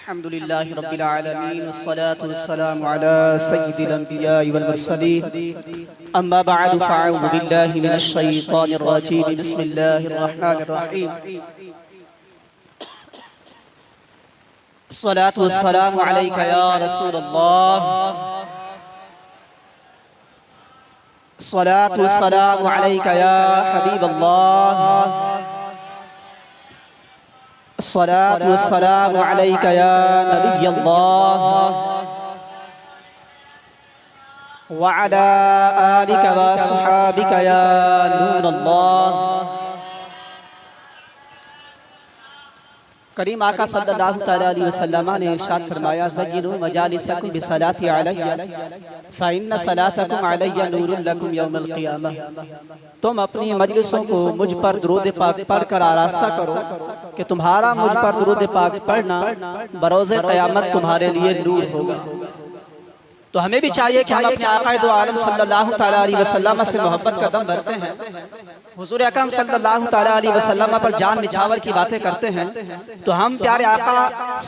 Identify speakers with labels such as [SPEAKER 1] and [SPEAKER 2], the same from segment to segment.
[SPEAKER 1] अल्हम्दुलिल्लाहि रब्बिल आलमीन वस्सलातु वस्सलामु अला सय्यिदिल अंबियाइ वल मुरसलीन अम्मा बअद फअऊज़ु बिल्लाहि मिनश शैतानिर रजीम बिस्मिल्लाहिर रहमानिर रहीम अस्सलातु वस्सलामु अलैका या रसूलल्लाह अस्सलातु वस्सलामु अलैका या हबीबल्लाह अस्सलातु वस्सलामु अलैका या नबियल्लाह व अला आलिका व अस्हाबिका या नूरल्लाह। करीम आका सल्लल्लाहु तआला अलैहि वसल्लम ने इरशाद फरमाया, ज़य्यिनू मजालिसकुम बिसलाति अलैया फ़इन्न सलातकुम अलैया नूरुन लकुम यौमल क़ियामह। तुम अपनी मजलिसों को मुझ पर दुरूद पाक पढ़कर आरास्ता करो कि तुम्हारा मुझ पर दुरूद पाक पढ़ना बरोज़े क़यामत तुम्हारे लिए नूर होगा। तो हमें भी चाहिए कि हम अपने आक़ाए दो आलम सल्लल्लाहु तआला अलैहि वसल्लम से मोहब्बत का दम भरते हैं, हुज़ूर अकरम सल्लल्लाहु तआला अलैहि वसल्लम पर जान निछावर की बातें करते हैं। तो हम प्यारे आका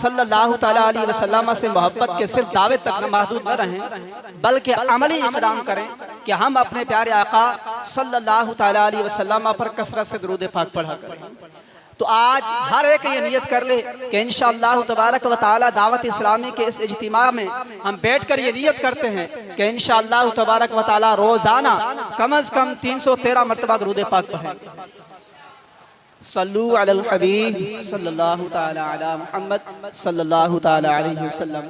[SPEAKER 1] सल्लल्लाहु तआला अलैहि वसल्लम से मोहब्बत के सिर्फ दावे तक महदूद न रहें, बल्कि अमली इक़दाम करें कि हम अपने प्यारे आका सल्लल्लाहु तआला अलैहि वसल्लम पर कसरत से दुरूद पाक पढ़ा करें। तो आज हर एक ये नियत कर ले कि इंशाअल्लाह तबारक व तआला दावत इस्लामी के इस इज्तिमा में हम बैठकर ये नियत करते हैं कि इंशाअल्लाह तबारक व तआला रोजाना कम अज कम 313 मरतबा दुरूद पाक पढ़ें। सल्लू अलल हबीब सल्लल्लाहु तआला अला मुहम्मद सल्लल्लाहु तआला अलैहि वसल्लम।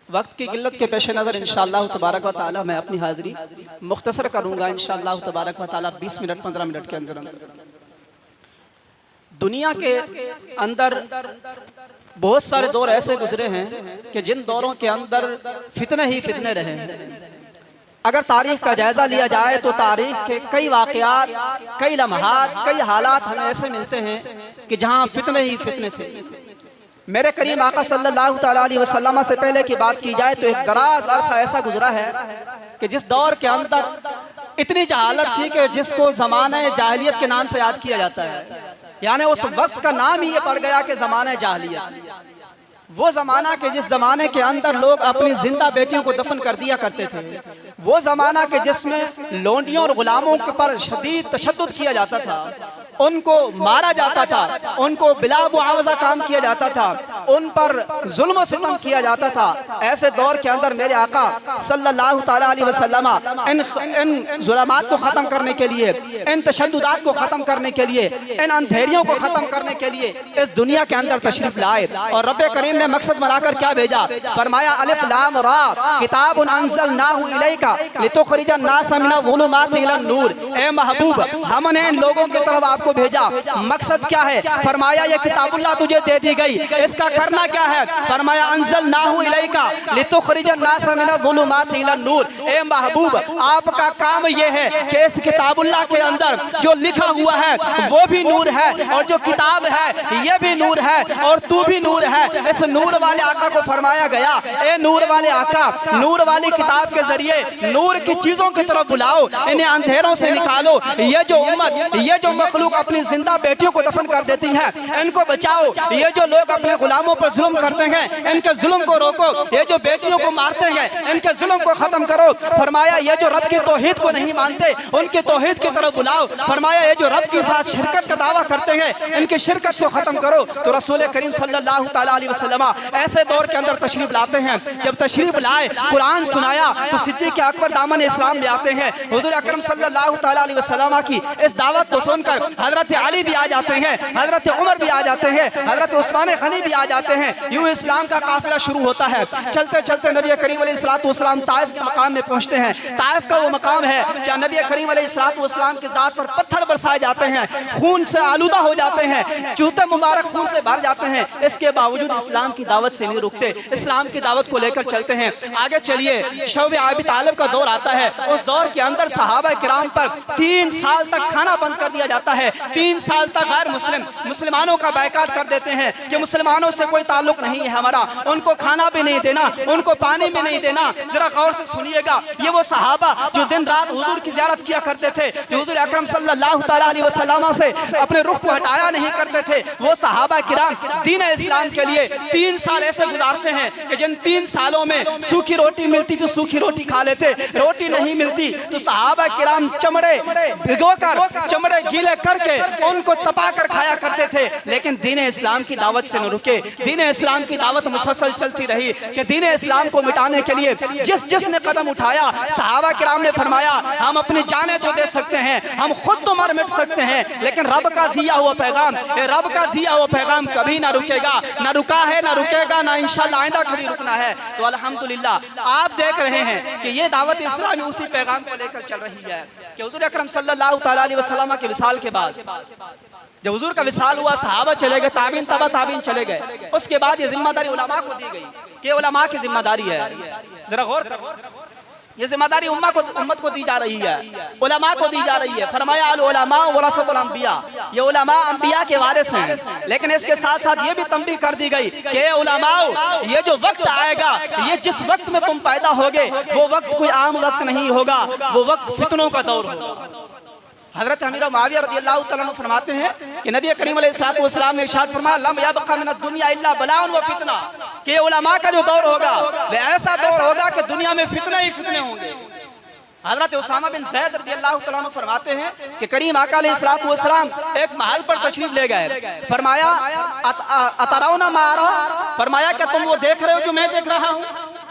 [SPEAKER 1] वक्त की किल्लत के पेश नज़र इंशाअल्लाह तबारक व तआला मैं अपनी हाज़िरी मुख्तसर करूँगा इंशाअल्लाह तबारक व तआला 20 मिनट 15 मिनट के अंदर। दुनिया के अंदर बहुत सारे दौर ऐसे गुजरे हैं कि जिन दौरों के अंदर फितने ही फितने रहे हैं। अगर तारीख का जायजा लिया जाए तो तारीख के कई वाक़यात, कई लम्हात, कई हालात हमें ऐसे मिलते हैं कि जहां फितने ही फितने थे। मेरे करीम आका सल्लल्लाहु तआला अलैहि वसल्लम से पहले की बात की जाए तो एक दराज अरसा ऐसा गुजरा है कि जिस दौर के अंदर इतनी जहालत थी कि जिसको ज़माने जाहिलियत के नाम से याद किया जाता है, यानी उस वक्त का नाम ही ये पड़ गया कि ज़माने जाहिलियत। वो ज़माना के जिस ज़माने के अंदर लोग अपनी जिंदा बेटियों को दफन कर दिया करते थे, वो ज़माना के जिसमें लोंडियों और गुलामों के पर शदीद तशद्दुद किया जाता था, उनको मारा जाता था, उनको बिला मुआवजा काम किया जाता था, उन पर जुल्म और सितम किया जाता था। ऐसे दौर के अंदर मेरे आका सल्लल्लाहु तआला अलैहि वसल्लम इन जुल्मात को ख़त्म करने के लिए, इन तशद्दुदात को ख़त्म करने के लिए, इन अंधेरियों को ख़त्म करने के लिए इस दुनिया के अंदर तशरीफ लाए। और रब्बे करीम ने मकसद बनाकर क्या भेजा? फरमाया अलिफ लाम रा किताबुन अंज़लनाहु इलैका लितुख़रिजन नास मिनज़ ज़ुलुमाति इलन नूर। ए महबूब, हमने इन लोगों की तरफ को भेजा। मकसद क्या है? फरमाया ये किताबुल्लाह तुझे दे दी गई, इसका करना क्या है? फरमाया अंज़लनाहु इलैका लितुख़रिजन नास मिनज़ ज़ुलुमाति इलन नूर। ए महबूब, आपका काम ये है कि इस किताबुल्लाह के अंदर जो लिखा हुआ है वो भी नूर है, और जो किताब है ये भी नूर है, और तू भी नूर है। इस नूर वाले आका को फरमाया गया, ए नूर वाले आका, नूर वाली किताब के जरिए नूर की चीजों की तरफ बुलाओ, इन्हें अंधेरों से निकालो। ये जो उम्मत, ये जो मखलूक अपनी जिंदा बेटियों को दफन कर देती है, इनको बचाओ। ये जो लोग अपने गुलामों पर जुल्म करते हैं, इनके जुल्म को रोको। ये जो बेटियों को मारते हैं, इनके जुल्म को खत्म करो। फरमाया ये जो रब की तौहीद को नहीं मानते, उनकी तौहीद की तरफ बुलाओ। फरमाया ये जो रब के साथ शिरकत का दावा करते हैं, इनकी शिरकत को खत्म करो। तो रसूल करीम सल्लल्लाहु तआला अलैहि वसल्लम ऐसे दौर के अंदर तशरीफ लाते हैं। जब तशरीफ लाए, कुरान सुनाया, तो सिद्दीक़ अकबर दामन इस्लाम ले आते हैं। हुज़ूर अकरम सल्लल्लाहु तआला अलैहि वसल्लम की इस दावत को सुनकर हजरत अली भी आ जाते हैं, हजरत उमर भी आ जाते हैं, हजरत उस्मान गनी भी आ जाते हैं। यूं इस्लाम का काफिला शुरू होता है। चलते चलते नबी करीम अलैहिस्सलाम ताइफ के मकाम में पहुंचते हैं। ताइफ का वो मकाम है जहाँ नबी करीम अलैहिस्सलाम के ज़ात पर पत्थर बरसाए जाते हैं, खून से आलूदा हो जाते हैं, जूते मुबारक खून से भर जाते हैं। इसके बावजूद इस्लाम इस्लाम की दावत से नहीं रुकते, इस्लाम की दावत को लेकर चलते हैं। आगे चलिए, शौब अबी तालिब का दौर आता है। उस दौर के अंदर सहाबा किराम पर 3 साल तक खाना बंद कर दिया जाता है। 3 साल तक गैर मुसलमानों का बायकाट कर देते हैं कि मुसलमानों से कोई ताल्लुक नहीं है हमारा, उनको खाना भी नहीं देना, उनको पानी भी नहीं देना। जरा गौर से सुनिएगा, ये वो सहाबा जो दिन रात हुजूर की ज़ियारत किया करते थे, जो हुजूर अकरम सल्लल्लाहु तआला अलैहि वसल्लम से अपने रुख को हटाया नहीं करते थे, वो सहाबा किराम दीन इस्लाम के लिए 3 साल ऐसे गुजारते हैं कि जिन 3 सालों में सूखी रोटी मिलती तो सूखी रोटी खा लेते, रोटी नहीं मिलती तो सहाबा किराम चमड़े भिगोकर, चमड़े गीले करके उनको तपा कर खाया करते थे। लेकिन दीन इस्लाम की दावत से न रुके, दीन इस्लाम की दावत मुसलसल चलती रही कि दीन इस्लाम को मिटाने के लिए जिसने कदम उठाया, सहाबा किराम ने फरमाया हम अपनी जानें तो दे सकते हैं, हम खुद तो मर मिट सकते हैं, लेकिन रब का दिया हुआ पैगाम, रब का दिया हुआ पैगाम कभी ना रुकेगा, ना रुका है, ना रुकेगा, ना इंशाअल्लाह आइंदा कभी रुकना है। तो अल्हम्दुलिल्लाह आप देख रहे हैं कि ये दावत इस्लामी उसी पैगाम को लेकर चल रही है कि हुजूर अकरम सल्लल्लाहु तआला अलैहि वसल्लम के विसाल के बाद, जब हुजूर का विसाल हुआ, सहाबा चले गए, ताबीन तबा ताबीन चले गए, उसके बाद ये जिम्मेदारी उलमा को दी गई कि उलमा की जिम्मेदारी है। जरा गौर करो, ये जिम्मेदारी उम्मत को दी जा रही है, उलमा को दी जा रही है। फरमाया अल उलमा वरसतुल अंबिया, ये उलमा अंबिया के वारिस हैं। लेकिन इसके साथ साथ ये भी तंबीह कर दी गई कि उलमाओ, ये जो वक्त आएगा, ये जिस वक्त में तुम पैदा होगे वो वक्त कोई आम वक्त नहीं होगा, वो वक्त फितनों का दौर होगा। हज़रत अमीर मुआविया रज़ियल्लाहु तआला अन्हु फरमाते हैं कि नबी करीम अलैहिस्सलातु वस्सलाम ने इरशाद फरमाया लम यबक़ा मिनद दुनिया इल्ला बलाउन व फितना, कि उलमा का जो दौर होगा वह ऐसा दौर होगा कि दुनिया में फितने ही फितने होंगे। हज़रत उसामा बिन ज़ैद रज़ियल्लाहु तआला अन्हु फरमाते हैं कि करीम आका अलैहिस्सलातु वस्सलाम एक महल पर तशरीफ ले गए। फरमाया अतरौना मा अरा, फरमाया क्या तुम वो देख रहे हो जो मैं देख रहा हूँ?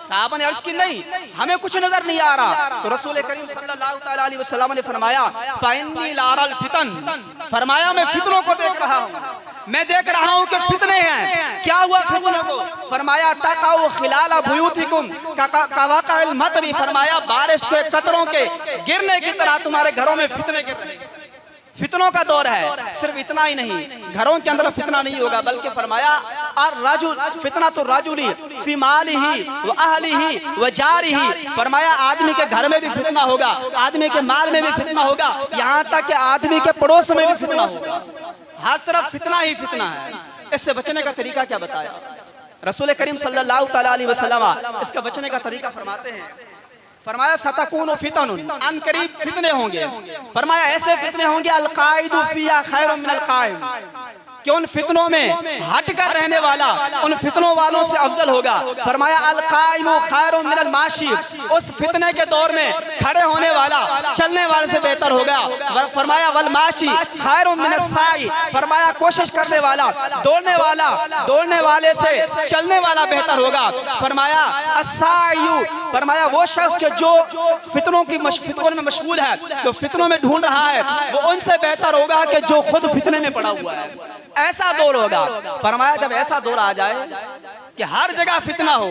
[SPEAKER 1] साहबा ने अर्ज की नहीं, हमें कुछ नजर नहीं आ रहा। तो रसूल करीम सल्लल्लाहु तआला अलैहि वसल्लम ने फरमाया फ़इन्नी लारल फितन, फरमाया मैं फितनों को देख रहा हूँ, मैं देख रहा हूँ कि फितने हैं। क्या हुआ फितनों को? फरमाया तक़अउ खिलाल बुयूतिकुम कवाक़िल मतरी, फरमाया बारिश के कतरों के गिरने की तरह तुम्हारे घरों में फितने गिर रहे हैं। फितनों का दौर है। सिर्फ इतना ही नहीं, घरों के अंदर फितना नहीं होगा, बल्कि फरमाया और राजुल फितना तो राजुली फी मालिही व अहलिही व जारिही, फरमाया आदमी के घर में भी फितना होगा, आदमी के माल में भी फितना होगा, यहाँ तक कि आदमी के पड़ोस में भी फितना होगा। हर तरफ फितना ही फितना है। इससे बचने का तरीका क्या बताया रसूल करीम सल्लल्लाहु तआला अलैहि वसल्लम? इसका बचने का तरीका फरमाते हैं, फरमाया सतकूनु फितनुन, अन करीब फितने होंगे। फरमाया ऐसे फितने होंगे अल काइदु फिया खैरुम मिनल काइम, कि उन फितनों में हट कर रहने वाला उन फितनों वालों से अफजल होगा। फरमाया अल काइमु खैरुम मिनल माशी, उस फितने के दौर में खड़े होने वाला चलने वाले से बेहतर होगा। फरमाया वल माशी खैरुम मिनस साई, फरमाया कोशिश करने वाला दौड़ने वाले से चलने वाला बेहतर होगा। फरमाया अस्सायु, फरमाया वो शख्स के जो फितनों में मशगूल है, जो फितनों में ढूंढ रहा है, वो उनसे बेहतर होगा कि जो खुद फितने में पड़ा हुआ है। ऐसा दौर होगा। फरमाया जब ऐसा दौर आ जाए कि हर जगह फितना हो,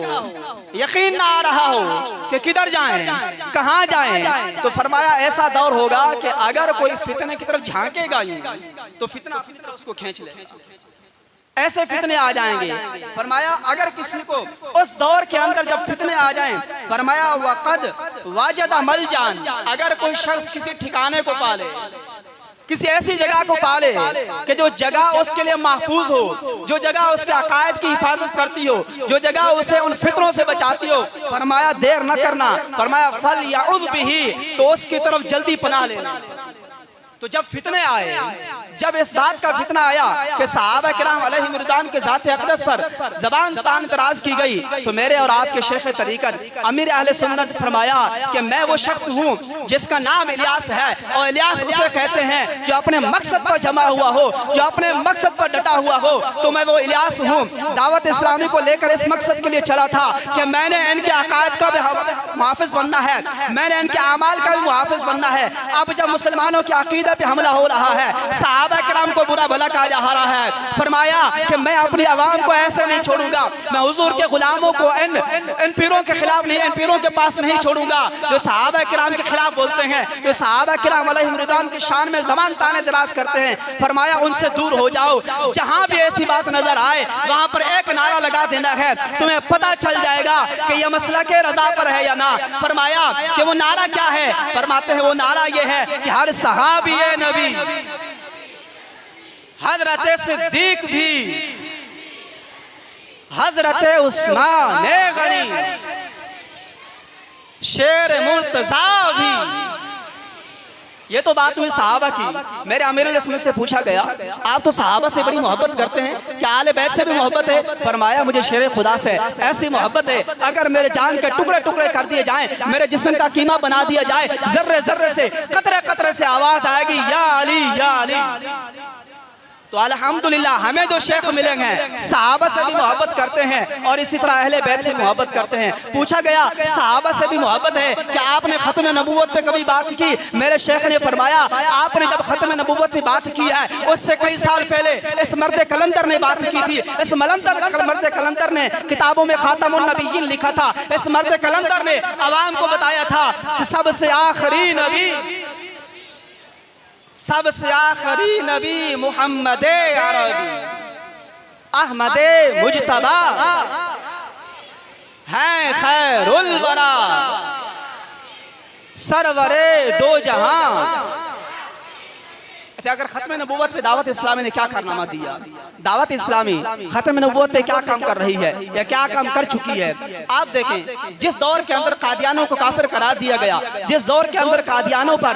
[SPEAKER 1] यकीन ना आ रहा हो कि किधर जाएं, कहां जाएं, तो फरमाया ऐसा दौर होगा कि अगर कोई फितने की तरफ झांकेगा ही तो फितना अपनी तरफ उसको खींच ले। ऐसे फितने आ जाएंगे। फरमाया अगर किसी को उस दौर के अंदर जब फितने आ जाएं, फरमाया वक़द वाजदा मलजान, अगर कोई शख्स किसी ठिकाने को पाले, किसी ऐसी जगह को पाले कि जो जगह उसके लिए महफूज हो, जो जगह उसके अकायद की हिफाजत करती हो, जो जगह उसे उन फितरों से बचाती हो, फरमाया देर न करना, फरमाया फल याउद बिही, तो उसकी तरफ जल्दी पनाह लेना। तो जब फितने आए, जब इस बात का फितना आया कि सहाबा किराम अलैहिम रिज़वान के ज़ात अक़दस पर ज़बान तान तराज की गई, तो मेरे और आपके शेख तरीक़त अमीर अहले सुन्नत फरमाया कि मैं वो शख्स हूँ जिसका नाम इलियास है, और इलियास उसे कहते हैं जो अपने मकसद पर जमा हुआ हो, जो अपने मकसद पर डटा हुआ हो। तो मैं वो इलियास हूँ। दावत इस्लामी को लेकर इस मकसद के लिए चला था कि मैंने इनके अकायद का भी मुहाफ़िज़ बनना है, मैंने इनके अमाल का भी मुहाफ़िज़ बनना है। अब जब मुसलमानों की अक़ीदा पे हमला हो रहा है, सहाबा किराम को बुरा भला कहा जा रहा है। फरमाया कि मैं अपनी आवाम को ऐसे नहीं छोड़ूंगा, मैं हुजूर के गुलामों को इन पीरों के खिलाफ नहीं, इन पीरों के पास नहीं छोड़ूंगा जो सहाबा किराम के खिलाफ बोलते हैं, जो सहाबा किराम अलैहिम रिदवान की शान में ज़बान ताने दराज करते हैं। फरमाया उनसे दूर हो जाओ, जहां भी ऐसी बात नजर आए वहां पर एक नारा लगा देना है, तुम्हें पता चल जाएगा कि यह मसला के रजा पर है या ना। फरमाया कि वो नारा क्या है? फरमाते हैं वो नारा ये है कि हर सहाबी नबी, हजरत सिद्दीक भी, हजरत उस्मान गनी, शेर मुर्तजा भी। ये तो बात हुई सहाबा की। मेरे अमीरुल इस्लाम से पूछा गया, आप तो सहाबा से बड़ी मोहब्बत करते हैं, क्या आले बैत से भी मोहब्बत है? फरमाया मुझे शेर खुदा से ऐसी मोहब्बत है, अगर मेरे जान के टुकड़े टुकड़े कर दिए जाएं, मेरे जिस्म का कीमा बना दिया जाए, जर्रे जर्रे से, कतरे कतरे से आवाज आएगी या अली या अली। तो अल्हम्दुलिल्लाह हमें जो शेख मिले हैं सहाबा से भी मोहब्बत करते हैं और इसी तरह अहले बैत से मोहब्बत करते हैं। पूछा गया सहाबा से भी मोहब्बत है, क्या आपने खत्म नबूवत पे कभी बात की? मेरे शेख ने फरमाया आपने जब खत्म नबूवत पे बात की है उससे कई साल पहले इस मर्द कलंदर ने बात की थी। इस मर्द कलंदर ने किताबों में खातमुन नबिय्यीन लिखा था। इस मर्द कलंदर ने अवाम को बताया था कि सबसे आखिरी नबी, सबसे आखिरी नबी मुहम्मद अरबी अहमद मुजतबा हैं खैरुल वरा सरवरे दो जहां। अच्छा, अगर खत्म नबूवत पे दावत इस्लामी ने क्या कारनामा दिया, दावत इस्लामी खत्म नबूवत पे क्या काम कर रही है या क्या काम कर चुकी है? आप देखें जिस दौर के अंदर कादियानों को काफिर करार दिया गया, जिस दौर के अंदर कादियानों पर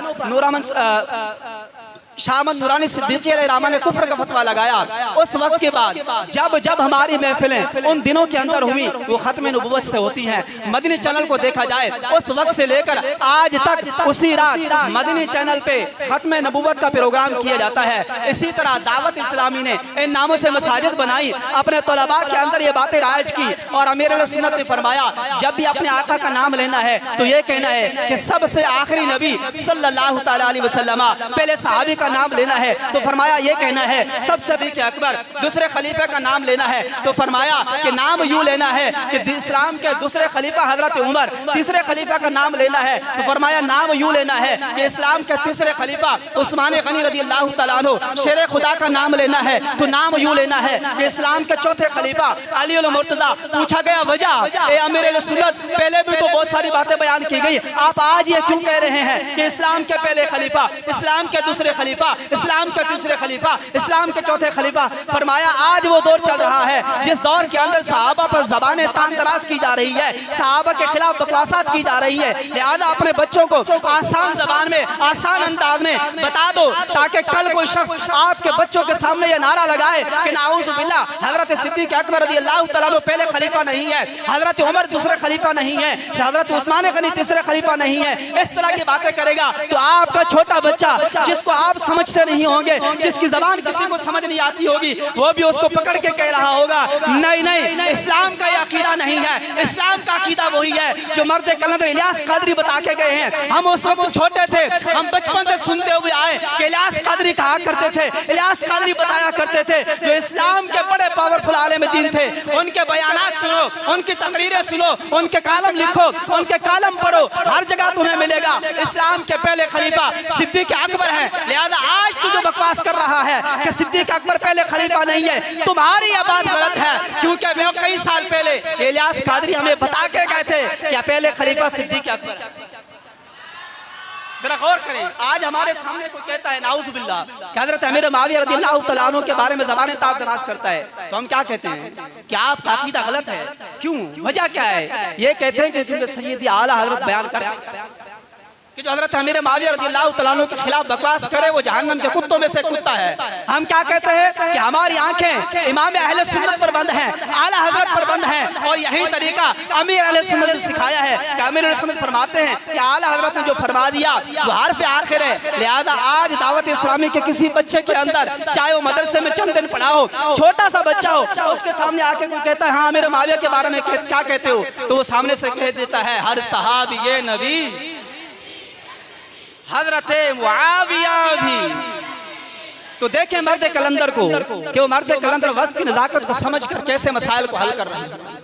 [SPEAKER 1] शामद नूरानी सिद्दीकी अलैहिर्रहमा ने कुफ्र का फतवा लगाया, उस वक्त के बाद जब जब हमारी महफिलें उन दिनों के अंदर हुई वो खत्म नबूवत से होती हैं। मदनी चैनल को देखा जाए उस वक्त से लेकर आज तक उसी रात मदनी चैनल पे खत्म नबूवत का प्रोग्राम किया जाता है। इसी तरह दावत इस्लामी ने इन नामों से मसाजिद बनाई, अपने तलबा के अंदर ये बातें राइज की और अमीर अहले सुन्नत ने फरमाया जब भी अपने आका का नाम लेना है तो ये कहना है कि सबसे आखिरी नबी सल्लल्लाहु तआला अलैहि वसल्लम, पहले सहाबी का नाम लेना है तो फरमाया ये कहना है सबसे सदीक़ अकबर, दूसरे खलीफे का नाम लेना है तो फरमाया कि नाम यूं लेना है कि इस्लाम के दूसरे खलीफा हजरत उमर, तीसरे खलीफा का नाम लेना है तो फरमाया नाम यूं लेना है कि इस्लाम के तीसरे खलीफा उस्मान गनी रज़ियल्लाहु तआला अन्हु शेर खुदा का नाम लेना है तो नाम यूं लेना है कि इस्लाम के चौथे खलीफा अली उल मुर्तजा। पूछा गया वजह, ए अमीर अहले सुन्नत पहले भी तो बहुत सारी बातें बयान की गई, आप आज ये क्यों कह रहे हैं कि इस्लाम के पहले खलीफा, इस्लाम के दूसरे खलीफा, इस्लाम के तीसरे खलीफा, इस्लाम के चौथे खलीफा? फरमाया आज वो दौर चल रहा है जिस दौर के अंदर सहाबा पर ज़बानें तान तराज की जा रही है, सहाबा के खिलाफ बकवासात की जा रही है। लिहाजा अपने बच्चों को आसान ज़बान में, आसान अंदाज में बता दो ताकि कल कोई शख्स आपके बच्चों के सामने ये नारा लगाए कि नाऊज़ु बिल्लाह हजरत सिद्दीक़ अकबर रज़ियल्लाहु तआला अन्हु पहले खलीफा नहीं है, हजरत उमर दूसरे खलीफा नहीं है, हजरत उस्मान गनी तीसरे खलीफा नहीं है, इस तरह की बातें करेगा तो आपका छोटा बच्चा जिसको आप समझते नहीं होंगे, जिसकी जबान किसी को समझ नहीं आती होगी, वो भी उसको पकड़ के कह रहा होगा नहीं नहीं इस्लाम का यह अकीदा नहीं है, इस्लाम का अकीदा वही है जो मर्द कलंदर इलियास कादरी बता के गए हैं। हम उस वक्त छोटे थे, हम बचपन से सुनते हुए आए कि इलियास कादरी कहा करते थे, इलियास कादरी बताया करते थे जो इस्लाम के बड़े पावरफुल आलिम दीन थे। उनके बयानात सुनो, उनकी तकरीरें सुनो, उनके कालम लिखो, उनके कालम पढ़ो, हर जगह तुम्हें मिलेगा इस्लाम के पहले खलीफा सिद्दीक़ अकबर है। लिहाजा आज तू जो बकवास कर रहा है कि सिद्दीक़ अकबर पहले खलीफा नहीं है, तुम्हारी यह बात गलत है, क्योंकि मैं कई साल पहले इलियास कादरी हमें बता के गए थे कि पहले खलीफा सिद्दीक़ अकबर है। जरा गौर करें, आज हमारे सामने कोई कहता है नाउज़ु बिल्लाह कि हज़रत अमीर मुआविया रज़ियल्लाहु तआला अन्हु के बारे में ज़बानें ताब दराज करता है, तो हम क्या कहते हैं कि आपका अकीदा गलत है। क्यों? वजह क्या है? ये कहते हैं कि क्योंकि सैयदी आला हज़रत बयान करते हैं कि जो हज़रत अमीर मुआविया रज़ियल्लाहु तआला अन्हु के खिलाफ बकवास करे वो जहन्नम के कुत्तों में से कुत्ता है। हम क्या कहते हैं कि हमारी आंखें इमाम अहले सुन्नत पर बंद हैं, आला हज़रत पर बंद हैं और यही तरीका अमीर अहले सुन्नत ने सिखाया है कि अमीर अहले सुन्नत फरमाते हैं कि आला हज़रत ने जो फरमा दिया वो हर्फ आखिर है। लिहाजा आज दावत इस्लामी के किसी बच्चे के अंदर चाहे वो मदरसे में चंद दिन पढ़ा हो, छोटा सा बच्चा हो, उसके सामने आके कोई कहता है हाँ अमीर मुआविया के बारे में क्या कहते हो, तो वो सामने से कह देता है हर सहाबी ये नबी, हजरत मुआविया भी। तो देखें मर्द कलंदर को कि वो मर्द कलंदर वक्त की नज़ाकत को समझकर कैसे मसाइल को हल कर रहे हैं,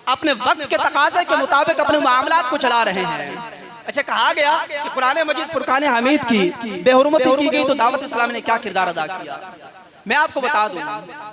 [SPEAKER 1] अपने वक्त के तकाज़े के मुताबिक अपने मामलात को चला रहे हैं। अच्छा, कहा गया कि कुरान मजीद फुरकान हमीद की बेहुरमती की गई तो दावत इस्लाम ने क्या किरदार अदा किया। मैं आपको बता दूं,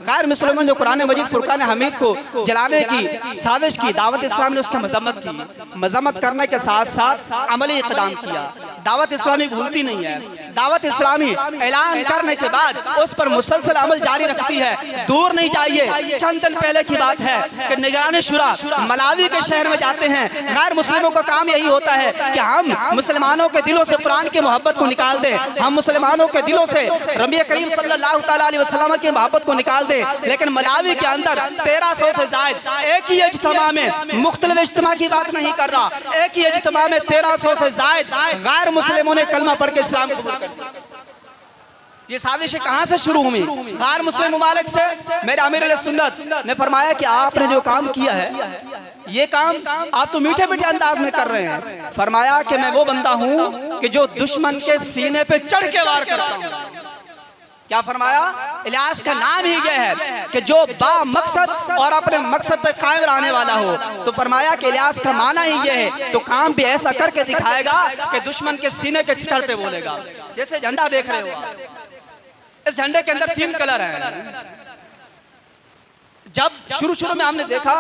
[SPEAKER 1] गैर मुसलमान जो कुरान मजीद फुरकान हमीद को जलाने की साजिश की, दावत इस्लाम ने उसकी मजम्मत की। मजम्मत करने के साथ साथ अमली इक़दाम किया। दावत इस्लामी भूलती नहीं है। दावत इस्लामी ऐलान करने के बाद उस पर मुसलसल अमल जारी रखती है। दूर नहीं जाइए, चंद दिन पहले की बात है कि निगरान शुरा मलावी के शहर में जाते हैं। गैर मुस्लिमों का काम यही होता है कि हम मुसलमानों के दिलों से कुरान की मोहब्बत को निकाल दें, हम मुसलमानों के दिलों से नबी करीम सल्लल्लाहु अलैहि वसल्लम की मोहब्बत को निकाल दें। लेकिन मलावी के अंदर 1300 से ज्यादा एक ही इज्तिमा में, मुख्तलिफ इज्तिमा की बात नहीं कर रहा, एक ही इज्तिमा में 1300 से ज्यादा गैर मुस्लिमों ने कलमा पढ़ के इस्लाम कबूल कर। ये साजिशें कहां से शुरू हुई? गैर मुस्लिम मुमालिक से। मेरे अमीर अहले सुन्नत ने फरमाया कि आपने जो काम किया है, ये काम आप तो मीठे मीठे अंदाज में कर रहे हैं। फरमाया कि मैं वो बंदा हूं कि जो दुश्मन के सीने पे चढ़ के वार करता हूं। क्या फरमाया? इलियास का नाम ही यह है कि जो बा मकसद और अपने मकसद पे कायम रहने वाला हो। तो फरमाया कि इलियास का माना ही यह है, तो काम भी ऐसा करके दिखाएगा कि दुश्मन के सीने के चढ़ पे बोलेगा। जैसे झंडा देख रहे हो, इस झंडे के अंदर 3 कलर हैं। जब शुरू में हमने देखा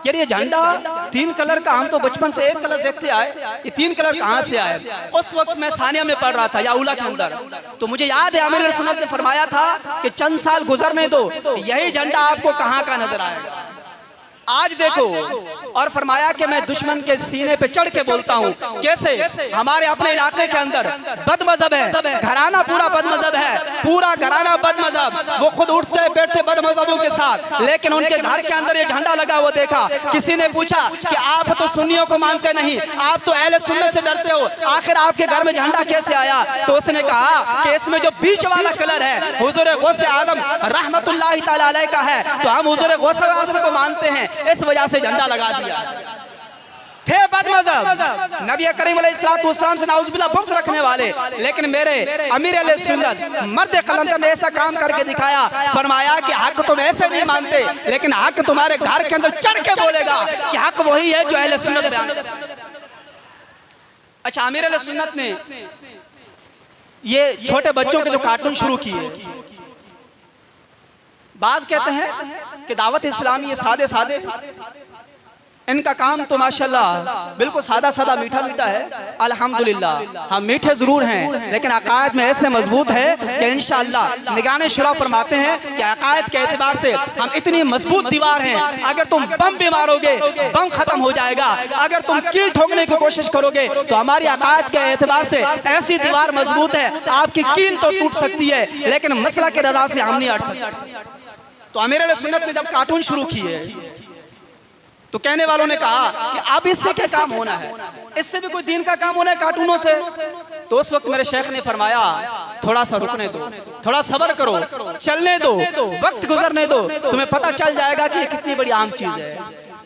[SPEAKER 1] यार ये झंडा 3 कलर का, हम तो बचपन से 1 कलर देखते आए, ये 3 कलर कहां से आए? उस वक्त मैं सानिया में पढ़ रहा था या उला के अंदर, तो मुझे याद है आमिर सुन्नत ने फरमाया था कि चंद साल गुजरने दो, यही झंडा आपको कहां का नजर आएगा। आज देखो, और फरमाया कि मैं दुश्मन के सीने पे चढ़ के बोलता हूँ। कैसे? हमारे अपने इलाके के अंदर बदमजहब है, घराना पूरा बदमजहब है, पूरा घराना बदमजहब, वो खुद उठते बैठते बदमजहबों के साथ, लेकिन उनके घर के अंदर ये झंडा लगा हुआ देखा। किसी ने पूछा कि आप तो सुन्नियों को मानते नहीं, आप तो अहले सुन्नत से डरते हो, आखिर आपके घर में झंडा कैसे आया? तो उसने कहा कि इसमें जो बीच वाला कलर है हुजूर गौसे आजम रहमतुल्लाहि तआला अलैह का है, तो हम हुजूर गौसे आजम को मानते हैं, इस वजह से झंडा लगा दिया। थे बदमज़हब, नबी करीम अलैहिस्सलाम से नाउज़ुबिल्लाह बग़्ज़ रखने वाले, लेकिन मेरे अमीर अहले सुन्नत मर्द कलंदर ने ऐसा काम करके दिखाया। फरमाया कि हक तुम ऐसे नहीं मानते, लेकिन हक तुम्हारे घर के अंदर चढ़ के बोलेगा कि हक वही है जो अहले सुन्नत बयान करते हैं। अच्छा, अमीर अहले सुन्नत ने ये छोटे बच्चों के जो कार्टून शुरू किए, बात कहते हैं कि दावत इस्लामी ये सादे सादे, इनका काम तो माशाल्लाह बिल्कुल सादा सादा मीठा मीठा है। अल्हम्दुलिल्लाह हम मीठे जरूर हैं, लेकिन अकायद में ऐसे मजबूत है कि इंशाअल्लाह निगरान शुरा फरमाते हैं कि अकायद के एतबार से हम इतनी मजबूत दीवार हैं, अगर तुम बम भी मारोगे बम खत्म हो जाएगा, अगर तुम कील ठोकने की कोशिश करोगे तो हमारी अकायद के एतबार से ऐसी दीवार मजबूत है, आपकी कील तो टूट सकती है लेकिन मसला की रजा से हम नहीं हट सकते। तो अमीर अहले सुन्नत ने जब कार्टून शुरू किए तो कहने वालों ने कहा कि अब इससे क्या काम होना है, इससे भी कोई दीन का काम होना है कार्टूनों से। तो उस वक्त मेरे शेख ने फरमाया थोड़ा सा रुकने दो, थोड़ा सब्र करो, चलने दो, वक्त गुजरने दो, तुम्हें पता चल जाएगा कि ये कितनी बड़ी आम चीज है।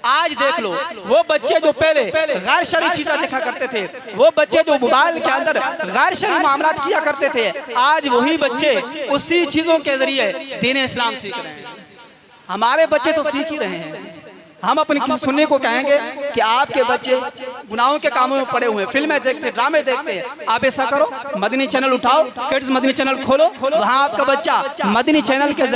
[SPEAKER 1] आज देख लो, वो बच्चे जो पहले गैर शरई चीजें देखा करते थे, वो बच्चे जो मोबाइल के अंदर गैर शरई मामलात किया करते थे, आज वही बच्चे उसी चीजों के जरिए दीन इस्लाम सीख रहे हैं। हमारे बच्चे तो सीख ही रहे हैं। हम अपनी सुनने को कहेंगे कि आपके बच्चे गुनाहों के कामों में पड़े हुए, फिल्में देखते, ड्रामे देखते हैं। आप ऐसा करो, मदनी चैनल उठाओ, किड्स मदनी चैनल खोलो, वहाँ आपका बच्चा मदनी चैनल के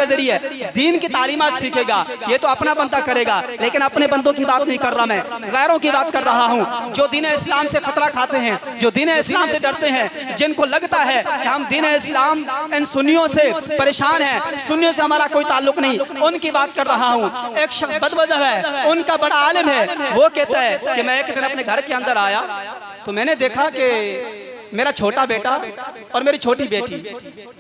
[SPEAKER 1] जरिए दीन की तालीमात सीखेगा। ये तो अपना बंदा करेगा, लेकिन अपने बंदों की बात नहीं कर रहा, मैं गैरों की बात कर रहा हूँ, जो दीन इस्लाम से खतरा खाते हैं, जो दीन इस्लाम से डरते हैं, जिनको लगता है कि हम दीन इस्लाम इन सुन्नियों से परेशान हैं, सुन्नियों से हमारा कोई ताल्लुक नहीं, उनकी बात कर रहा हूँ। एक शख्स बदमज़हब है, उनका बड़ा आलिम है, वो कहता है कि मैं एक दिन अपने घर के अंदर आया तो मैंने देखा कि मेरा छोटा बेटा और मेरी छोटी बेटी,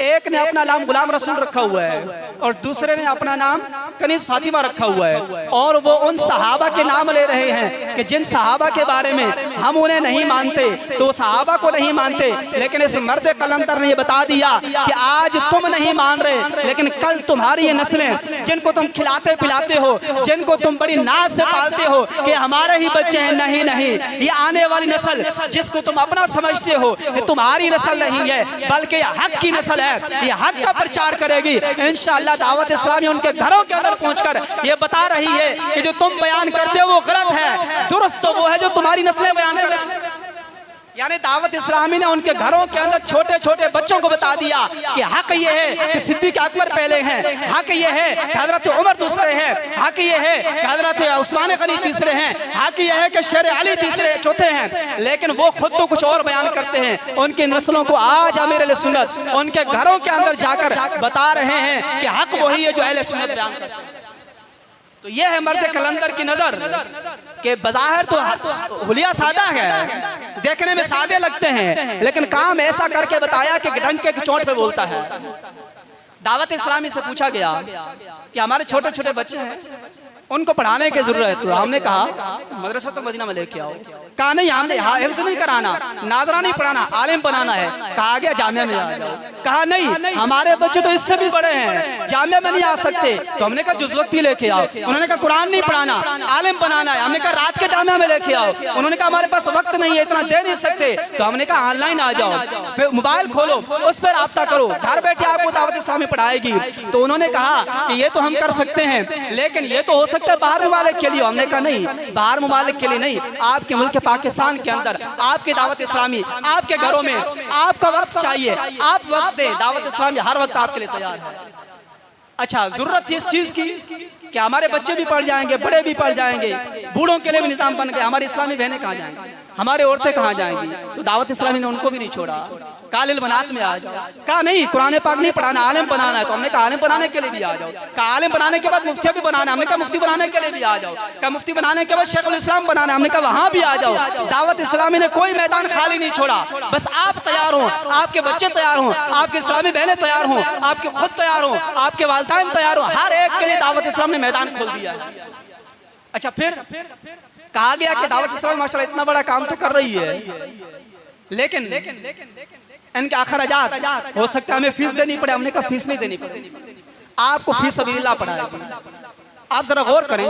[SPEAKER 1] एक ने अपना नाम गुलाम रसूल रखा हुआ है और दूसरे ने अपना नाम कनीज फातिमा रखा हुआ है। और वो उन सहाबा के नाम ले रहे हैं कि जिन सहाबा के बारे में हम उन्हें नहीं मानते, तो सहाबा को नहीं मानते। लेकिन इस मर्द कलंदर ने ये बता दिया कि आज तुम नहीं मान रहे, लेकिन कल तुम्हारी ये नस्लें जिनको तुम खिलाते पिलाते हो, जिनको तुम बड़ी नाज से पालते हो कि हमारे ही बच्चे हैं, नहीं नहीं, ये आने वाली नस्ल जिसको तुम अपना समझते हो ये तुम्हारी नस्ल नहीं है, बल्कि ये हक की नस्ल है। ये हक का प्रचार करेगी इंशाअल्लाह। दावत इस्लामी उनके घरों के अंदर पहुंचकर ये बता रही है कि जो तुम बयान करते हो वो गलत है, दुरुस्त तो वो है जो तुम्हारी नस्लें बयान कर रही हैं। यानी दावत इस्लामी ने उनके घरों के अंदर छोटे छोटे बच्चों को बता दिया कि हक ये है कि सिद्दीक अकबर पहले हैं, हक ये है कि हजरत उमर दूसरे हैं, हक ये है कि हजरत उस्मान गनी तीसरे हैं, हक ये है कि शेर अली तीसरे चौथे हैं। लेकिन वो खुद तो कुछ और बयान करते हैं। उनकी नस्लों को आज अमीर अहले सुन्नत उनके घरों के अंदर जाकर बता रहे हैं कि हक वही है जो अहले सुन्नत बयान करते हैं। तो ये है मर्द कलंदर की नजर के बज़ाहिर तो हुलिया सादा है, देखने में सादे लगते हैं, लेकिन काम ऐसा करके बताया कि डंके की चोट पे बोलता है। दावत इस्लामी से पूछा गया कि हमारे छोटे छोटे बच्चे हैं, उनको पढ़ाने की जरूरत है। तो हमने कहा मदरसा तो मदीना में लेके आओ। कहा नहीं, हमने यहाँ हिफ्ज़ नहीं कराना, नाज़रा नहीं पढ़ाना, आलिम बनाना है। कहा गया जामिया में आ जाओ। कहा नहीं, हमारे बच्चे तो इससे भी बड़े हैं, जामिया में नहीं आ सकते। तो हमने कहा जुज़वक्ती लेके आओ। उन्होंने कहा कुरान नहीं पढ़ाना, आलिम बनाना है। हमने कहा रात के जामिया में लेके आओ। उन्होंने कहा हमारे पास वक्त नहीं है, इतना दे नहीं सकते। तो हमने कहा ऑनलाइन आ जाओ, फिर मोबाइल खोलो, उस पर राब्ता करो, घर बैठे आपको दावत इस्लामी पढ़ाएगी। तो उन्होंने कहा कि ये तो हम कर सकते हैं, लेकिन ये तो हो सकता है बाहर ममालिक के लिए। हमने कहा नहीं, बाहर ममालिक के लिए नहीं, आपके मुल्क पाकिस्तान के अंदर आपकी दावत इस्लामी आपके घरों में आपका वक्त चाहिए, आप वक्त दें। दावत इस्लामी हर वक्त आपके लिए तैयार है। अच्छा, जरूरत है इस चीज की कि हमारे बच्चे भी पढ़ जाएंगे, बड़े भी पढ़ जाएंगे, बूढ़ों के लिए भी निजाम बन गया। हमारी इस्लामी बहनें कहाँ जाएंगी, हमारे औरतें कहाँ जाएंगी? तो दावत इस्लामी ने उनको भी नहीं छोड़ा। कालिल बनात में आ जाओ। कहा नहीं, कुरान पाक नहीं पढ़ाना, आलिम बनाना है। तो हमने कहा आलिम बनाने के लिए भी आ जाओ। कहा आलिम बनाने के बाद मुफ्ती भी बनाना, हमने कहा मुफ्ती बनाने के लिए भी आ जाओ। कहा मुफ्ती बनाने के बाद शेखुल इस्लाम बनाना, हमने कहा वहां भी आ जाओ। दावत इस्लामी ने कोई मैदान खाली नहीं छोड़ा। बस आप तैयार हो, आपके बच्चे तैयार हो, आपकी इस्लामी बहनें तैयार हो, आपके खुद तैयार हो, आपके वालिदैन तैयार हो, हर एक के लिए दावत इस्लाम ने मैदान खोल दिया। अच्छा, फिर कहा गया कि दावत इस्लाम माशाल्लाह इतना बड़ा काम तो कर रही है, लेकिन इनके अखराजात हो सकता है हमें फीस देनी पड़े। हमने कहा फीस नहीं देनी पड़ेगी, आपको फीस सबिलिल्लाह पढ़ाएगी। आप जरा गौर करें,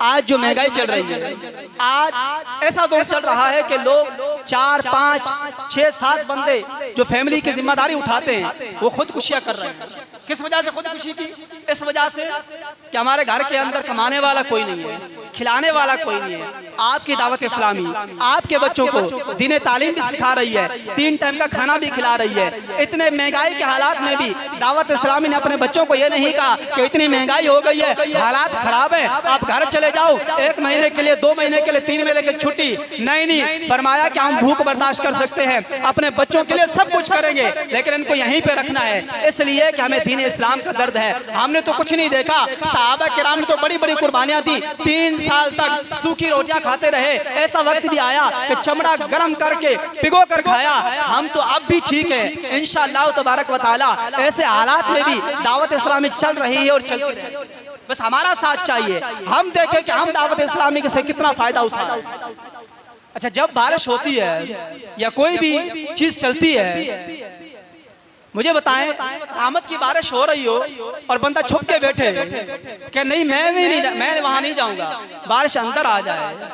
[SPEAKER 1] आज जो महंगाई चल रही है, आज ऐसा दौर चल रहा है कि लोग 4, 5, 6, 7 बंदे जो फैमिली की जिम्मेदारी उठाते हैं वो खुदकुशियां कर रहे हैं। किस वजह से खुदकुशी की? इस वजह से कि हमारे घर के अंदर कमाने वाला कोई नहीं है, खिलाने वाला कोई नहीं है। आपकी दावत इस्लामी आपके बच्चों को दीन तालीम भी सिखा रही है, 3 टाइम का खाना भी खिला रही है। इतने महंगाई के हालात में भी दावत इस्लामी ने अपने बच्चों को ये नहीं कहा कि इतनी महंगाई हो गई है, हालात खराब है, आप घर चले जाओ, 1 महीने के लिए, 2 महीने के लिए, 3 महीने की छुट्टी। नहीं, फरमाया कि हम भूख बर्दाश्त कर सकते हैं, अपने बच्चों के लिए सब कुछ करेंगे, लेकिन इनको यहीं पे रखना है, इसलिए कि हमें दीन इस्लाम का दर्द है। हमने तो कुछ नहीं देखा, सहाबा किराम ने तो बड़ी बड़ी कुर्बानियां दी, 3 साल तक सूखी रोटियां खाते रहे। ऐसा वक्त भी आया कि चमड़ा गर्म करके भिगो कर खाया। हम तो अब भी ठीक है इंशाअल्लाह तबारक व तआला। ऐसे हालात में भी दावत इस्लामी चल रही है और चलती रहे। बस हमारा साथ चाहिए, हम देखें कि हम दावत इस्लामी से कितना फायदा उठाएं। अच्छा, जब बारिश होती है या कोई भी चीज चलती है, मुझे बताएं, आमद की बारिश हो रही हो और बंदा छुप के बैठे कि नहीं मैं वहां नहीं जाऊंगा, बारिश अंदर आ जाए,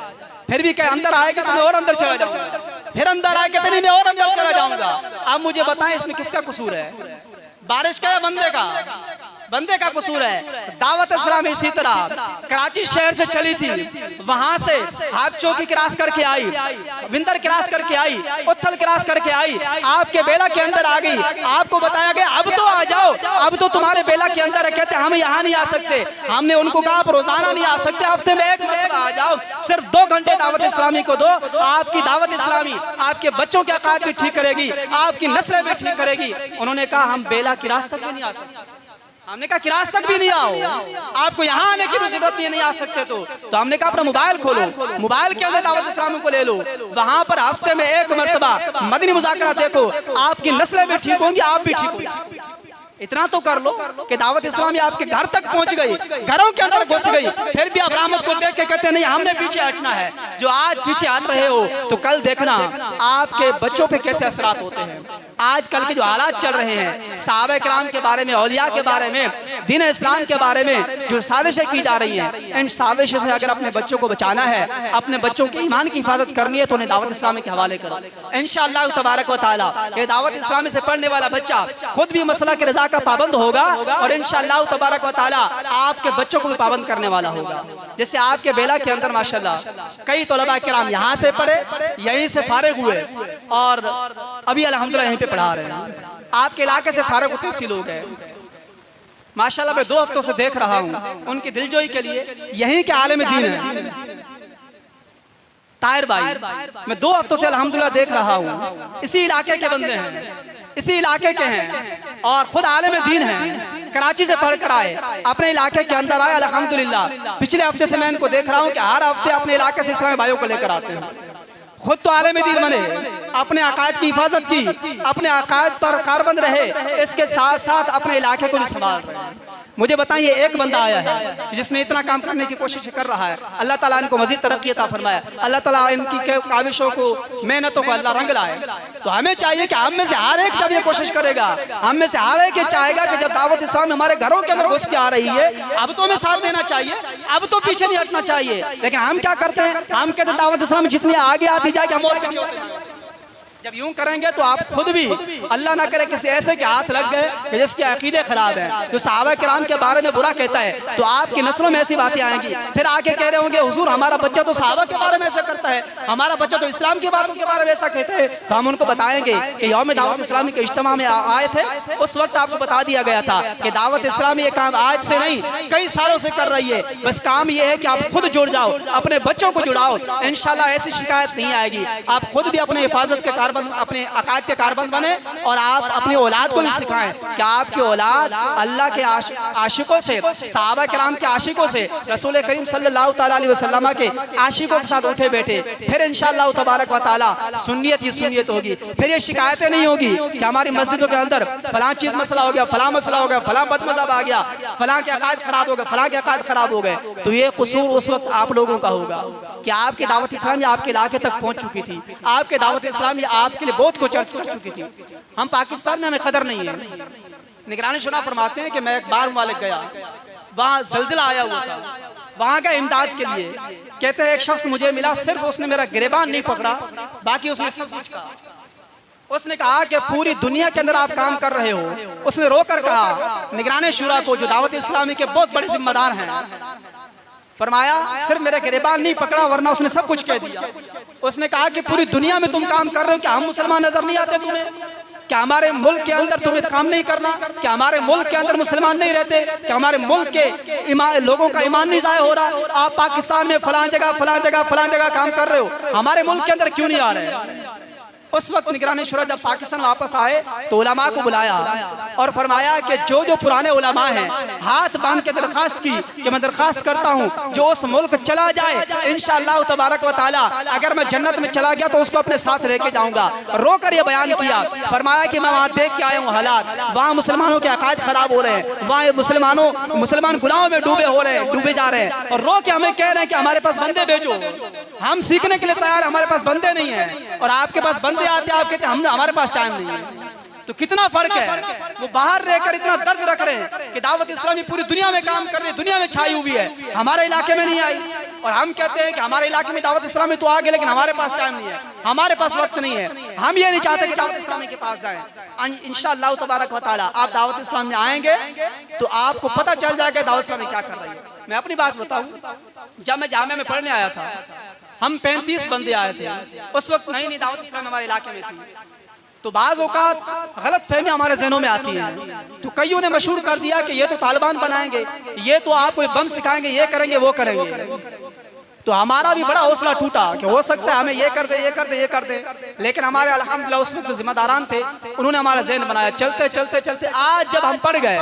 [SPEAKER 1] फिर भी क्या अंदर आएगा तो मैं और अंदर चला जाऊंगा, फिर अंदर आएगा तो नहीं मैं और अंदर चला जाऊंगा। अब मुझे बताएं इसमें किसका कसूर है? बारिश का या बंदे का? बंदे का कसूर है। दावत इस्लामी इसी तरह कराची शहर से चली थी, वहां से हाथ चौकी क्रॉस करके आई, विंदर क्रॉस करके आई, उत्थल क्रॉस करके आई, आपके बेला के अंदर आ गई। आपको बताया गया अब तो आ जाओ, अब तो तुम्हारे बेला के अंदर है। कहते हम यहाँ नहीं आ सकते। हमने उनको कहा आप रोजाना नहीं आ सकते, हफ्ते में 1 मरतबा आ जाओ, सिर्फ 2 घंटे दावत इस्लामी को दो। आपकी दावत इस्लामी आपके बच्चों के अकाद भी ठीक करेगी, आपकी नस्लें भी ठीक करेगी। उन्होंने कहा हम बेला की रास्ते में नहीं आ सकते, हमने कहा किरासत भी नहीं आओ, आपको यहाँ आने की भी जरूरत नहीं आ सकते तो हमने कहा अपना मोबाइल खोलो, मोबाइल के अंदर दावत इस्लामी को ले लो, वहां पर हफ्ते में एक मर्तबा मदनी मुज़ाकरा देखो, आपकी नस्लें भी ठीक होंगी, आप भी ठीक होंगे। इतना तो कर लो कि दावत इस्लामी आपके घर तक पहुंच गई, घरों के अंदर घुस गई, फिर भी आप रहमत को देख के कहते नहीं हमने पीछे हटना है। जो आज पीछे हट रहे हो तो कल देखना आपके बच्चों पे कैसे असरात होते हैं। आजकल के जो हालात चल रहे हैं, सहाबा किराम के बारे में, औलिया के बारे में, दीन इस्लाम के बारे में जो साजिशें की जा रही हैं, इन साजिशों से अगर अपने बच्चों को बचाना है, अपने बच्चों के ईमान की हिफाजत करनी है तो उन्हें दावत इस्लामी के हवाले करो। इंशाअल्लाह तबारक व तआला ये दावत इस्लामी से पढ़ने वाला बच्चा खुद भी मसला के रजा का पाबंद होगा और इंशाअल्लाह तबारक व तआला आपके बच्चों को भी पाबंद करने वाला होगा। जैसे आपके बेला के अंदर माशाअल्लाह कई तलबा किराम यहाँ से पढ़े, यहीं से फारिग हुए और अभी अल्हम्दुलिल्लाह यहीं पे पढ़ा रहे हैं। आपके इलाके से फारिग होते ऐसे लोग हैं माशाअल्लाह, मैं 2 हफ्तों से देख रहा हूँ, उनकी दिलजोई के लिए यहीं के आलिम दीन है ताहिर भाई, मैं 2 हफ्तों से अल्हम्दुलिल्लाह देख रहा हूँ, इसी इलाके के बंदे हैं, इसी इलाके के हैं और खुद आलिम दीन हैं, कराची से पढ़ कर आए, अपने इलाके के अंदर आए अल्हम्दुलिल्लाह। पिछले हफ्ते से मैं इनको देख रहा हूँ कि हर हफ्ते अपने इलाके से इस्लामी भाइयों को लेकर आते हैं। खुद तो आलिम दीन बने, अपने अकायद की हिफाजत की, अपने अकायद पर कारबंद रहे, इसके साथ साथ अपने इलाके को भी संभाल रहे हैं। मुझे बताइए एक बंदा आया है जिसने इतना काम करने की कोशिश कर रहा है, अल्लाह ताला इनको मजीद तरक्की अता फरमाए, अल्लाह ताला इनकी काविशों को, मेहनतों को अल्लाह रंग लाए। तो हमें चाहिए कि हम में से हर एक जब ये कोशिश करेगा, हम में से हर एक चाहेगा कि जब दावत इस्लाम हमारे घरों के अंदर घुस के आ रही है, अब तो हमें साथ देना चाहिए, अब तो पीछे नहीं हटना चाहिए। लेकिन हम क्या करते हैं, हम कहते हैं दावत इस्लाम जितनी आगे आती जाएगी हम और पीछे होते जाएंगे। जब यूं करेंगे तो आप खुद भी अल्लाह ना करे किसी ऐसे के हाथ लग गए कि जिसके अकीदे खराब हैं, जो सहाबा किराम के बारे में बुरा कहता है, तो आपकी नस्लों में ऐसी बातें आएंगी, फिर आके कह रहे होंगे हुजूर हमारा बच्चा तो सहाबा के बारे में ऐसा करता है, हमारा बच्चा तो इस्लाम की बातों के बारे में ऐसा कहता है। तो हम उनको बताएंगे कि यौम दावत इस्लामी के इज्तिमा में आए थे, उस वक्त आपको बता दिया गया था कि दावत इस्लामी ये काम आज से नहीं कई सालों से कर रही है, बस काम ये है कि आप खुद जुड़ जाओ, अपने बच्चों को जुड़ाओ, इंशाल्लाह ऐसी शिकायत नहीं आएगी। आप खुद भी अपने हिफाजत के कारबंद, अपने अकायद के कारबंद बने और आप अपनी औलाद को भी सिखाएं कि आपकी औलाद अल्लाह के आशिकों से, सहाबा किराम के आशिकों से, रसूल करीम सल्लल्लाहु तआला अलैहि वसल्लम के आशिकों के साथ उठे बैठे, फिर इंशाअल्लाह तबारक व तआला सुन्नियत ही सुन्नियत होगी। फिर ये शिकायतें नहीं होगी कि हमारी मस्जिदों के अंदर फलां चीज मसला हो गया, फलां मसला हो गया, फलां बदमज़हब आ गया, फलां के अकायद खराब हो गए, फलां के अकायद खराब हो गए। तो ये कसूर उस वक्त आप लोगों का होगा कि आपकी दावत इस्लामी आपके इलाके तक पहुंच चुकी थी, आपके दावत इस्लामी आपके लिए बहुत कुछ कर चुकी थी। हम पाकिस्तान में हमें कदर नहीं है। निगरानी शुरा फरमाते हैं कि मैं एक बार वाले गया, वहाँ ज़ल्ज़ला आया हुआ था, वहाँ का इमदाद के लिए कहते हैं एक शख्स मुझे मिला, सिर्फ उसने मेरा गिरेबान नहीं पकड़ा, बाकी उसने सब कुछ कहा। उसने कहा कि पूरी दुनिया के अंदर आप काम कर रहे हो। उसने रोकर कहा निगरानी शुरा को, जो दावत इस्लामी के बहुत बड़े जिम्मेदार हैं, फरमाया सिर्फ मेरे गिरेबान नहीं पकड़ा वरना उसने सब कुछ कह दिया। उसने कहा कि पूरी दुनिया में तुम काम कर रहे हो, क्या हम मुसलमान नजर नहीं आते तुम्हें? क्या हमारे मुल्क के अंदर तुम्हें काम नहीं करना? क्या हमारे मुल्क के अंदर मुसलमान नहीं रहते? क्या हमारे मुल्क के लोगों का ईमान नहीं ज़ाया हो रहा? आप पाकिस्तान में फलां जगह काम कर रहे हो, हमारे मुल्क के अंदर क्यों नहीं आ रहे? उस वक्त निगरानी शुरा जब पाकिस्तान वापस आए तो उलमा को बुलाया और फरमाया कि जो पुराने उलमा हैं, हाथ बांध के दरखास्त की कि मैं दरखास्त करता हूं जो उस मुल्क चला जाए, इंशाअल्लाह तबारक व तआला अगर मैं जन्नत में चला गया तो उसको अपने साथ लेके जाऊंगा। रोकर ये बयान किया, फरमाया कि मैं वहाँ देख के आया हूँ हालात, वहाँ मुसलमानों के अकायद खराब हो रहे हैं, वहाँ मुसलमान गुनाहों में डूबे जा रहे हैं और रो के हमें कह रहे हैं कि हमारे पास बंदे भेजो। हम सीखने के लिए तैयार, हमारे पास बंदे नहीं है और आपके पास बंदे आते, आप कहते हम हमारे पास टाइम नहीं है। तो कितना फर्क है। वो बाहर रहकर इतना दर्द रख रहे हैं कि दावत इस्लामी पूरी दुनिया में काम कर रही है, दुनिया में छाई हुई है, हमारे इलाके में नहीं आई। और हम कहते हैं कि हमारे इलाके में दावत इस्लामी तो आ गए लेकिन हमारे पास टाइम नहीं है, हमारे पास वक्त नहीं है। हम ये नहीं चाहते कि दावत इस्लामी के पास जाएं। इंशाअल्लाह तबारक व तआला आप दावत इस्लाम में आएंगे तो आपको पता चल जाएगा दावत इस्लामी क्या कर रही है। मैं अपनी बात बताऊं, जब मैं जामे में पढ़ने आया था, हम 35 बंदे आए थे। उस वक्त नई दावत इस्लाम हमारे इलाके में थी, तो बाज़ औक़ात गलत फहमी हमारे ज़हनों में आती है। तो कईयों ने मशहूर कर दिया कि ये तो तालिबान बनाएंगे, ये तो आपको बम सिखाएंगे, ये करेंगे वो करेंगे। तो हमारा भी बड़ा हौसला टूटा कि हो सकता है हमें ये कर दे, ये कर दे, ये कर दे। लेकिन हमारे अल्हम्दुलिल्लाह उस वक्त जो जिम्मेदारान थे उन्होंने हमारा ज़हन बनाया। चलते चलते चलते आज जब हम पढ़ गए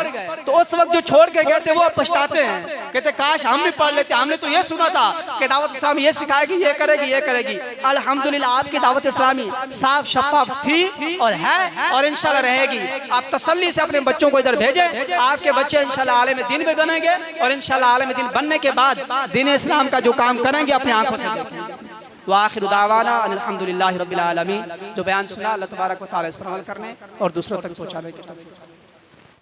[SPEAKER 1] तो उस वक्त जो छोड़ के गए थे वो अब पछताते हैं, कहते काश हम भी पढ़ लेते। हमने तो ये सुना था कि दावत इस्लामी ये सिखाएगी, ये करेगी, ये करेगी। अल्हम्दुलिल्लाह आपकी दावत इस्लामी साफ शफाफ थी और है और इंशाल्लाह रहेगी। आप तसल्ली से अपने बच्चों को इधर भेजें, आपके बच्चे इंशाल्लाह आलिम दीन भी बनेंगे और इंशाल्लाह आलिम दीन बनने के बाद दीन इस्लाम का जो काम करेंगे अपनी आंखों से देखेंगे। वाखिर दावाना अल्हम्दुलिल्लाहि रब्बिल आलमीन। जो बयान सुना अल्लाह तबारक व तआला इस पर अमल करने और दूसरों तक पहुँचाने की तौफीक।